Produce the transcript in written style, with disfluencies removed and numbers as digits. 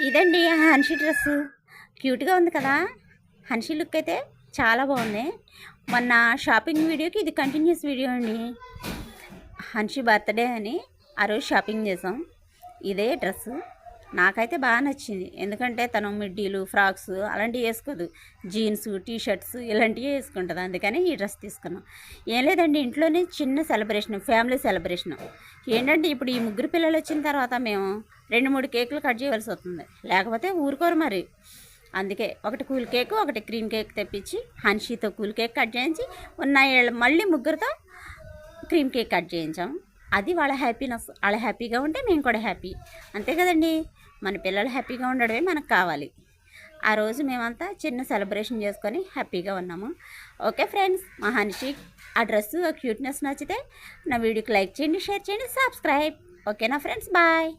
ఇదండి హన్షి డ్రెస్సు. క్యూట్గా ఉంది కదా. హన్షి లుక్ అయితే చాలా బాగుంది. మొన్న షాపింగ్ వీడియోకి ఇది కంటిన్యూస్ వీడియో అండి. హన్షి బర్త్డే అని ఆ రోజు షాపింగ్ చేసాం. ఇదే డ్రెస్సు నాకైతే బాగా నచ్చింది. ఎందుకంటే తను మిడ్డీలు, ఫ్రాక్స్ అలాంటివి వేసుకోదు. జీన్స్, టీషర్ట్స్ ఇలాంటివి వేసుకుంటుంది. అందుకని ఈ డ్రెస్ తీసుకున్నాం. ఏం లేదండి, ఇంట్లోనే చిన్న సెలబ్రేషన్, ఫ్యామిలీ సెలబ్రేషన్. ఏంటంటే ఇప్పుడు ఈ ముగ్గురు పిల్లలు వచ్చిన తర్వాత మేము 2-3 కేకులు కట్ చేయవలసి వస్తుంది. లేకపోతే ఊరుకోరు మరి. అందుకే ఒకటి కూల్ కేకు, ఒకటి క్రీమ్ కేక్ తెప్పించి హన్షితో కూల్ కేక్ కట్ చేయించి మళ్ళీ ముగ్గురితో క్రీమ్ కేక్ కట్ చేయించాం. అది వాళ్ళ హ్యాపీనెస్. వాళ్ళ హ్యాపీగా ఉంటే మేము కూడా హ్యాపీ. అంతే కదండి, మన పిల్లలు హ్యాపీగా ఉండడమే మనకు కావాలి. ఆ రోజు మేమంతా చిన్న సెలబ్రేషన్ చేసుకొని హ్యాపీగా ఉన్నాము. ఓకే ఫ్రెండ్స్, మా హన్షి ఆ డ్రెస్సు, ఆ క్యూట్నెస్ నచ్చితే నా వీడియోకి లైక్ చేయండి, షేర్ చేయండి, సబ్స్క్రైబ్. ఓకేనా ఫ్రెండ్స్, బాయ్.